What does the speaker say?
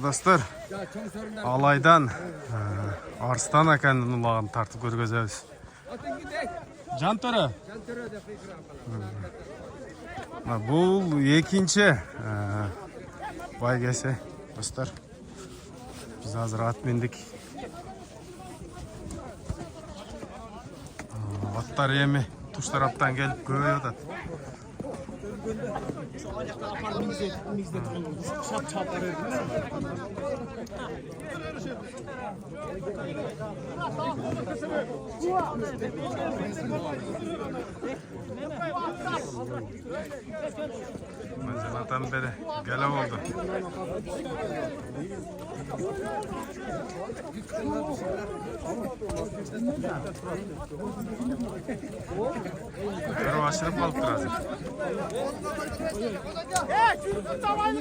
Dostlar, Alaydan Arslan akanın ulağını tartıp görgözemiz. Can Töre. Bu ikinci baygesi dostlar. Biz hazır at bindik. Atlar yemi tuş taraftan gelip görüyor da. Manzaradan beri gelev oldu. Yarı aşırı balık lazım.